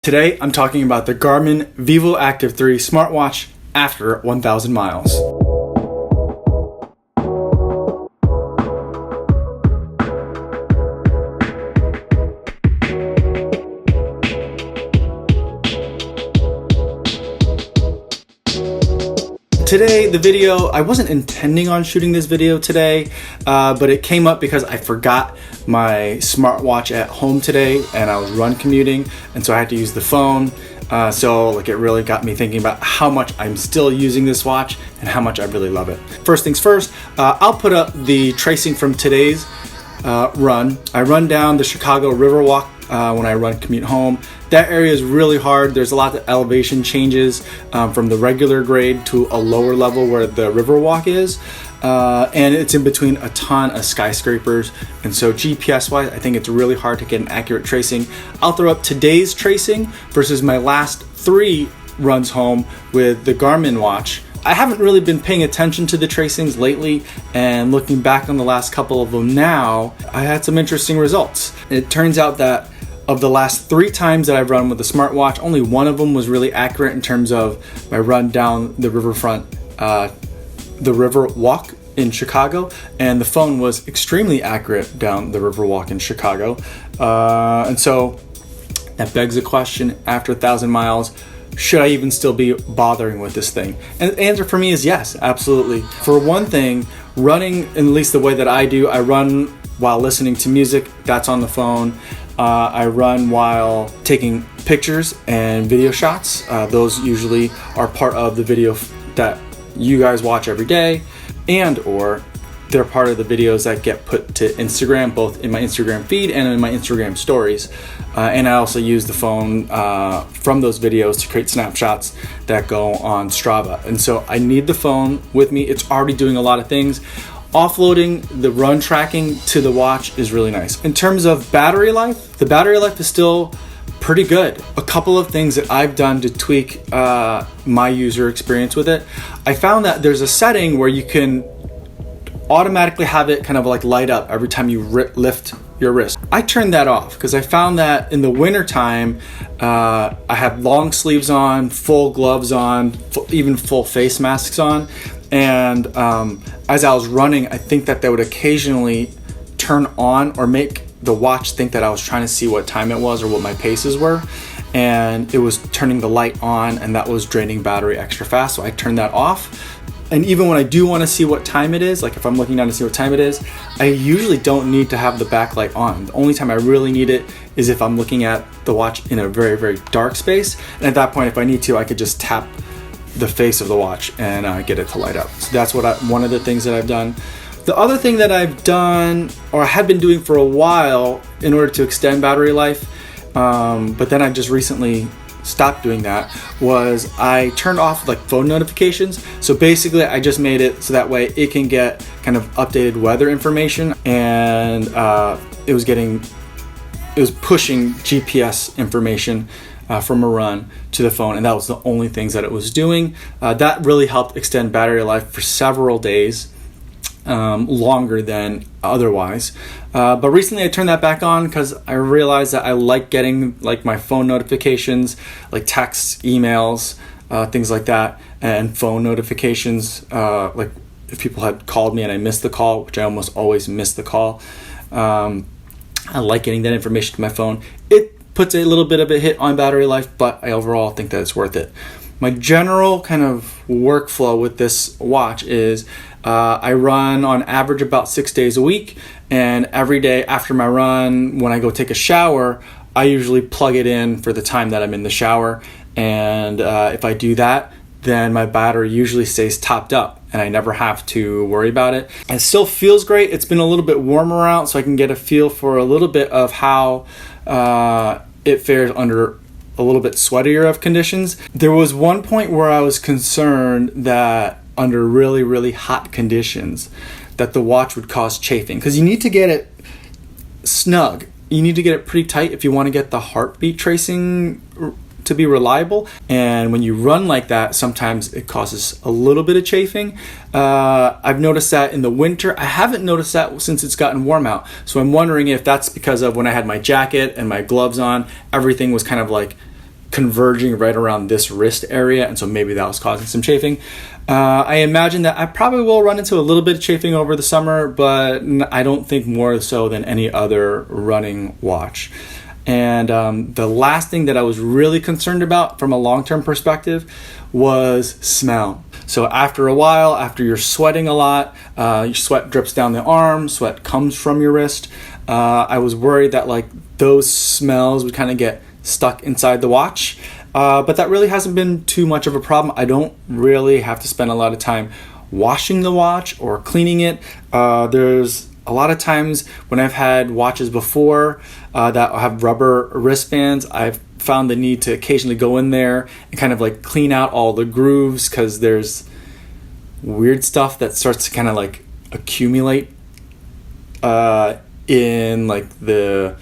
Today, I'm talking about the Garmin Vivoactive 3 smartwatch after 1,000 miles. Today, the video, I wasn't intending on shooting this video today, but it came up because I forgot my smartwatch at home today and I was run commuting, and so I had to use the phone. So it really got me thinking about how much I'm still using this watch and how much I really love it. First things first, I'll put up the tracing from today's run. I run down the Chicago Riverwalk when I run commute home. That area is really hard. There's a lot of elevation changes from the regular grade to a lower level where the Riverwalk is. And it's in between a ton of skyscrapers. And so GPS wise, I think it's really hard to get an accurate tracing. I'll throw up today's tracing versus my last 3 runs home with the Garmin watch. I haven't really been paying attention to the tracings lately, and looking back on the last couple of them now, I had some interesting results. It turns out that of the last 3 times that I've run with the smartwatch, only one of them was really accurate in terms of my run down the riverfront, the Riverwalk in Chicago, and the phone was extremely accurate down the Riverwalk in Chicago. And so that begs the question, after 1,000 miles, should I even still be bothering with this thing? And the answer for me is yes, absolutely. For one thing, running, at least the way that I do, I run while listening to music, that's on the phone. I run while taking pictures and video shots. Those usually are part of the video that you guys watch every day, and or they're part of the videos that get put to Instagram, both in my Instagram feed and in my Instagram stories. And I also use the phone from those videos to create snapshots that go on Strava. And so I need the phone with me. It's already doing a lot of things. Offloading the run tracking to the watch is really nice. In terms of battery life, the battery life is still pretty good. A couple of things that I've done to tweak my user experience with it. I found that there's a setting where you can automatically have it kind of like light up every time you lift your wrist. I turned that off because I found that in the winter time, I have long sleeves on, full gloves on, even full face masks on. And as I was running, I think that they would occasionally turn on or make the watch think that I was trying to see what time it was or what my paces were. And it was turning the light on, and that was draining battery extra fast. So I turned that off. And even when I do want to see what time it is, like if I'm looking down to see what time it is, I usually don't need to have the backlight on. The only time I really need it is if I'm looking at the watch in a very, very dark space. And at that point, if I need to, I could just tap the face of the watch and get it to light up. So that's one of the things that I've done. The other thing that I've done, or I had been doing for a while in order to extend battery life, but then I just recently stopped doing that, was I turned off phone notifications. So basically I just made it so that way it can get kind of updated weather information, and it was pushing GPS information from a run to the phone, and that was the only things that it was doing. That really helped extend battery life for several days, longer than otherwise. But recently I turned that back on because I realized that I like getting my phone notifications, like texts, emails, things like that, and phone notifications, like if people had called me and I missed the call, which I almost always miss the call. I like getting that information to my phone. It puts a little bit of a hit on battery life, but I overall think that it's worth it. My general kind of workflow with this watch is I run on average about 6 days a week, and every day after my run, when I go take a shower, I usually plug it in for the time that I'm in the shower. And if I do that, then my battery usually stays topped up and I never have to worry about it. It still feels great. It's been a little bit warmer out, so I can get a feel for a little bit of how it fares under a little bit sweatier of conditions. There was one point where I was concerned that under really, really hot conditions that the watch would cause chafing, because you need to get it snug. You need to get it pretty tight if you want to get the heartbeat tracing to be reliable. And when you run like that, sometimes it causes a little bit of chafing. I've noticed that in the winter. I haven't noticed that since it's gotten warm out. So I'm wondering if that's because of when I had my jacket and my gloves on, everything was kind of converging right around this wrist area, and so maybe that was causing some chafing. I imagine that I probably will run into a little bit of chafing over the summer, but I don't think more so than any other running watch. And the last thing that I was really concerned about from a long-term perspective was smell. So after a while, after you're sweating a lot, your sweat drips down the arm, sweat comes from your wrist. I was worried that like those smells would kind of get stuck inside the watch. But that really hasn't been too much of a problem. I don't really have to spend a lot of time washing the watch or cleaning it. There's a lot of times when I've had watches before that have rubber wristbands, I've found the need to occasionally go in there and kind of like clean out all the grooves, because there's weird stuff that starts to kind of like accumulate in like the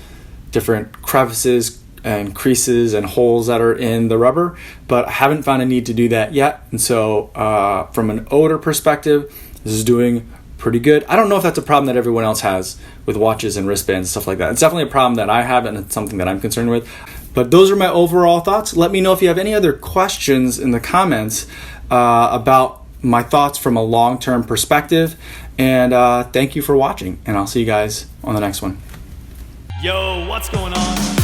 different crevices and creases and holes that are in the rubber, but I haven't found a need to do that yet. And so from an odor perspective, this is doing pretty good. I don't know if that's a problem that everyone else has with watches and wristbands and stuff like that. It's definitely a problem that I have, and it's something that I'm concerned with. But those are my overall thoughts. Let me know if you have any other questions in the comments about my thoughts from a long-term perspective. And thank you for watching, and I'll see you guys on the next one. Yo, what's going on?